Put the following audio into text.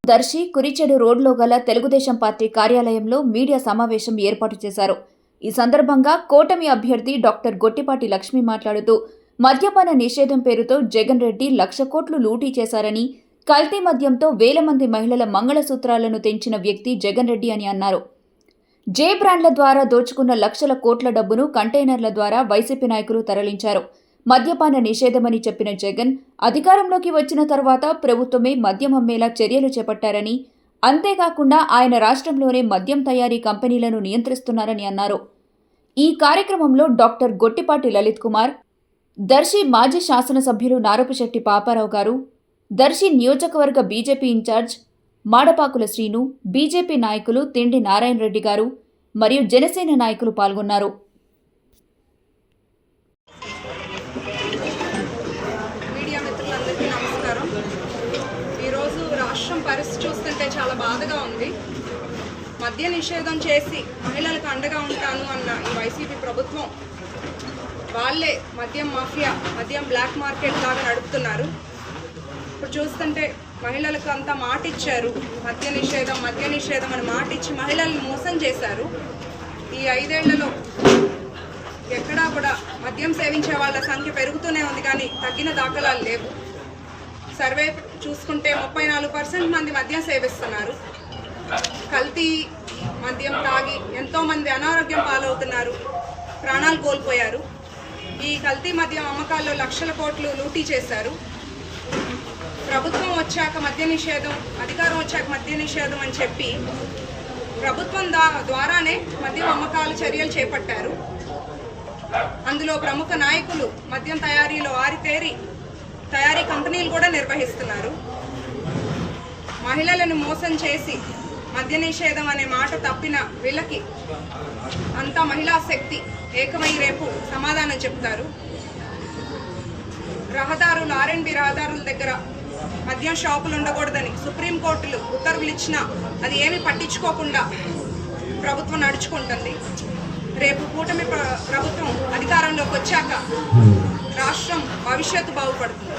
దర్శి కురిచెడు రోడ్లో గల తెలుగుదేశం పార్టీ కార్యాలయంలో మీడియా సమావేశం ఏర్పాటు చేశారు. ఈ సందర్భంగా కూటమి అభ్యర్థి డాక్టర్ గొట్టిపాటి లక్ష్మి మాట్లాడుతూ మద్యపాన నిషేధం పేరుతో జగన్ రెడ్డి 1,00,000 కోట్లు లూటీ చేశారని, కల్తీ మద్యంతో వేల మంది మహిళల మంగళసూత్రాలను తెంచిన వ్యక్తి జగన్ రెడ్డి అని అన్నారు. జే బ్రాండ్ల ద్వారా దోచుకున్న లక్షల కోట్ల డబ్బును కంటైనర్ల ద్వారా వైసీపీ నాయకులు తరలించారు. మద్యపాన నిషేధమని చెప్పిన జగన్ అధికారంలోకి వచ్చిన తర్వాత ప్రభుత్వమే మద్యం అమ్మేలా చర్యలు చేపట్టారని, అంతేకాకుండా ఆయన రాష్ట్రంలోనే మద్యం తయారీ కంపెనీలను నియంత్రిస్తున్నారని అన్నారు. ఈ కార్యక్రమంలో డాక్టర్ గొట్టిపాటి లలిత్ కుమార్, దర్శి మాజీ శాసనసభ్యులు నారపుశెట్టి పాపారావు గారు, దర్శి నియోజకవర్గ BJP in-charge Madapakula Srinu, BJP నాయకులు తిండి నారాయణ రెడ్డి గారు మరియు జనసేన నాయకులు పాల్గొన్నారు. మీడియా మిత్రులందరికీ నమస్కారం. ఈరోజు రాష్ట్రం పరిస్థితి చూస్తుంటే చాలా బాధగా ఉంది. మద్య నిషేధం చేసి మహిళలకు అండగా ఉంటాను అన్న ఈ వైసీపీ ప్రభుత్వం వాళ్ళే మద్యం మాఫియా, మద్యం బ్లాక్ మార్కెట్ లాగా నడుపుతున్నారు. ఇప్పుడు చూస్తుంటే మహిళలకు అంతా మాట ఇచ్చారు, మద్య నిషేధం అని మాట ఇచ్చి మహిళల్ని మోసం చేశారు. ఈ 5 ఏళ్లలో ఎక్కడా కూడా మద్యం సేవించే వాళ్ళ సంఖ్య పెరుగుతూనే ఉంది, కానీ తగ్గిన దాఖలాలు లేవు. సర్వే చూసుకుంటే 34% మంది మద్యం సేవిస్తున్నారు. కల్తీ మద్యం తాగి ఎంతోమంది అనారోగ్యం పాలవుతున్నారు, ప్రాణాలు కోల్పోయారు. ఈ కల్తీ మద్యం అమ్మకాల్లో లక్షల కోట్లు లూటీ చేశారు. ప్రభుత్వం వచ్చాక మద్య నిషేధం, అధికారం వచ్చాక మద్య నిషేధం అని చెప్పి ప్రభుత్వం ద్వారానే మద్యం అమ్మకాల చర్యలు చేపట్టారు. అందులో ప్రముఖ నాయకులు మద్యం తయారీలో ఆరితేరి తయారీ కంపెనీలు కూడా నిర్వహిస్తున్నారు. మహిళలను మోసం చేసి మద్య నిషేధం అనే మాట తప్పిన వీళ్ళకి అంతా మహిళా శక్తి ఏకమై రేపు సమాధానం చెప్తారు. రహదారులు, R&B రహదారుల దగ్గర మద్యం షాపులు ఉండకూడదని సుప్రీంకోర్టులు ఉత్తర్వులు ఇచ్చినా అది ఏమీ పట్టించుకోకుండా ప్రభుత్వం నడుచుకుంటుంది. రేపు కూటమి ప్రభుత్వం అధికారంలోకి వచ్చాక రాష్ట్రం భవిష్యత్తు బాగుపడుతుంది.